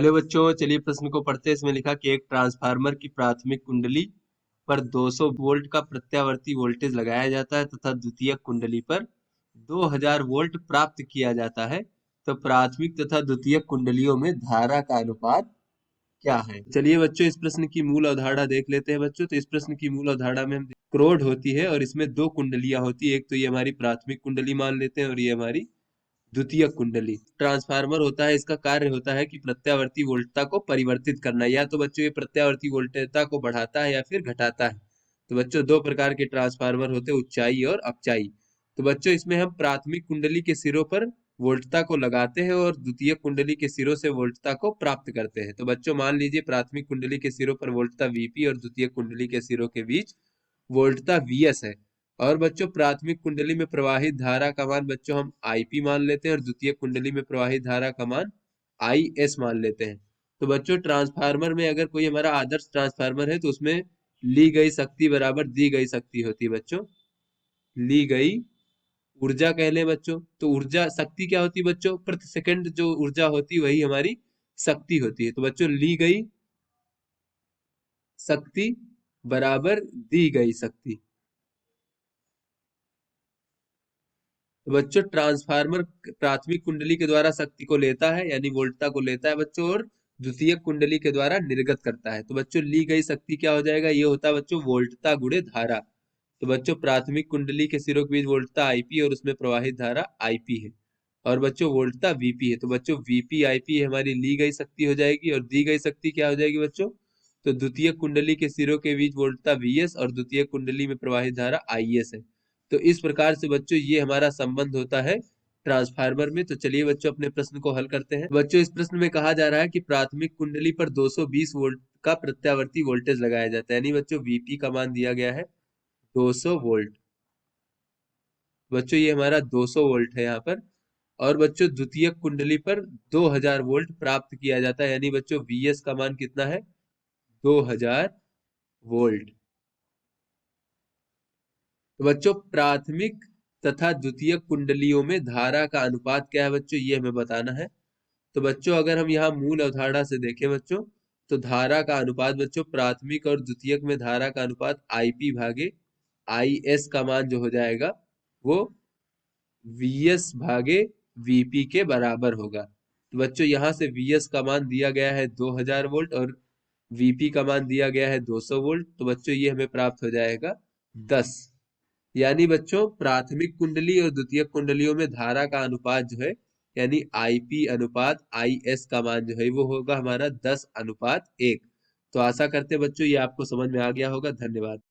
Hello बच्चों, चलिए प्रश्न को पढ़ते हैं। इसमें लिखा कि एक ट्रांसफार्मर की प्राथमिक कुंडली पर 200 वोल्ट का प्रत्यावर्ती वोल्टेज लगाया जाता है तथा द्वितीयक कुंडली पर 2000 वोल्ट प्राप्त किया जाता है। तो प्राथमिक तथा द्वितीयक कुंडलियों में धारा का अनुपात क्या है? चलिए बच्चों, इस प्रश्न की मूल अवधारणा देख लेते हैं बच्चों। तो इस प्रश्न की मूल अवधारणा में हम क्रोड होती है और इसमें दो कुंडलियां होती है। एक तो ये हमारी प्राथमिक कुंडली मान लेते हैं और ये हमारी द्वितीय कुंडली। ट्रांसफार्मर होता है, इसका कार्य होता है कि प्रत्यावर्ती वोल्टता को परिवर्तित करना। या तो बच्चों ये प्रत्यावर्ती वोल्टता को बढ़ाता है या फिर घटाता है। तो बच्चों दो प्रकार के ट्रांसफार्मर होते हैं, उच्चाई और अपचाई। तो बच्चों इसमें हम प्राथमिक कुंडली के सिरों पर वोल्टता को लगाते हैं और द्वितीय कुंडली के सिरों से वोल्टता को प्राप्त करते हैं। तो बच्चों मान लीजिए प्राथमिक कुंडली के सिरों पर वोल्टता वीपी और द्वितीय कुंडली के सिरों के बीच वोल्टता वीएस है। और बच्चों प्राथमिक कुंडली में प्रवाहित धारा का मान बच्चों हम आईपी मान लेते हैं और द्वितीय कुंडली में प्रवाहित धारा का मान आईएस मान लेते हैं। तो बच्चों ट्रांसफार्मर में अगर कोई हमारा आदर्श ट्रांसफार्मर है तो उसमें ली गई शक्ति बराबर दी गई शक्ति होती है बच्चों। ली गई ऊर्जा कह लें बच्चों। तो ऊर्जा शक्ति क्या होती है बच्चों? प्रति सेकंड जो ऊर्जा होती है वही हमारी शक्ति होती है। तो बच्चों ली गई शक्ति बराबर दी गई शक्ति। तो बच्चों ट्रांसफार्मर प्राथमिक कुंडली के द्वारा शक्ति को लेता है यानी वोल्टता को लेता है बच्चों, और द्वितीय कुंडली के द्वारा निर्गत करता है। तो बच्चों ली गई शक्ति क्या हो जाएगा? ये होता है बच्चों वोल्टता गुणे धारा। तो बच्चों प्राथमिक कुंडली के सिरों के बीच वोल्टता आईपी और उसमें प्रवाहित धारा आईपी है, और बच्चों वोल्टता वीपी है। तो बच्चों वीपी आईपी हमारी ली गई शक्ति हो जाएगी, और दी गई शक्ति क्या हो जाएगी बच्चों? तो द्वितीय कुंडली के सिरों के बीच वोल्टता वीएस और द्वितीय कुंडली में प्रवाहित धारा आईएस है। तो इस प्रकार से बच्चों ये हमारा संबंध होता है ट्रांसफार्मर में। तो चलिए बच्चों अपने प्रश्न को हल करते हैं। बच्चों इस प्रश्न में कहा जा रहा है कि प्राथमिक कुंडली पर 220 वोल्ट का प्रत्यावर्ती वोल्टेज लगाया जाता है, यानी बच्चों वीपी का मान दिया गया है 200 वोल्ट। बच्चों ये हमारा 200 वोल्ट है यहाँ पर। और बच्चों द्वितीय कुंडली पर 2000 वोल्ट प्राप्त किया जाता है, यानी बच्चों वीएस का मान कितना है? 2000 वोल्ट। तो बच्चों प्राथमिक तथा द्वितीय कुंडलियों में धारा का अनुपात क्या है बच्चों? ये हमें बताना है। तो बच्चों अगर हम यहाँ मूल अवधारणा से देखें बच्चों, तो धारा का अनुपात बच्चों प्राथमिक और द्वितीयक में धारा का अनुपात आईपी भागे आईएस का मान जो हो जाएगा वो वीएस भागे वीपी के बराबर होगा। तो बच्चों यहाँ से वीएस का मान दिया गया है 2000 वोल्ट और वीपी का मान दिया गया है 200 वोल्ट। तो बच्चों ये हमें प्राप्त हो जाएगा 10। यानी बच्चों प्राथमिक कुंडली और द्वितीय कुंडलियों में धारा का अनुपात जो है यानी आईपी अनुपात आईएस का मान जो है वो होगा हमारा 10:1। तो आशा करते हैं बच्चों ये आपको समझ में आ गया होगा। धन्यवाद।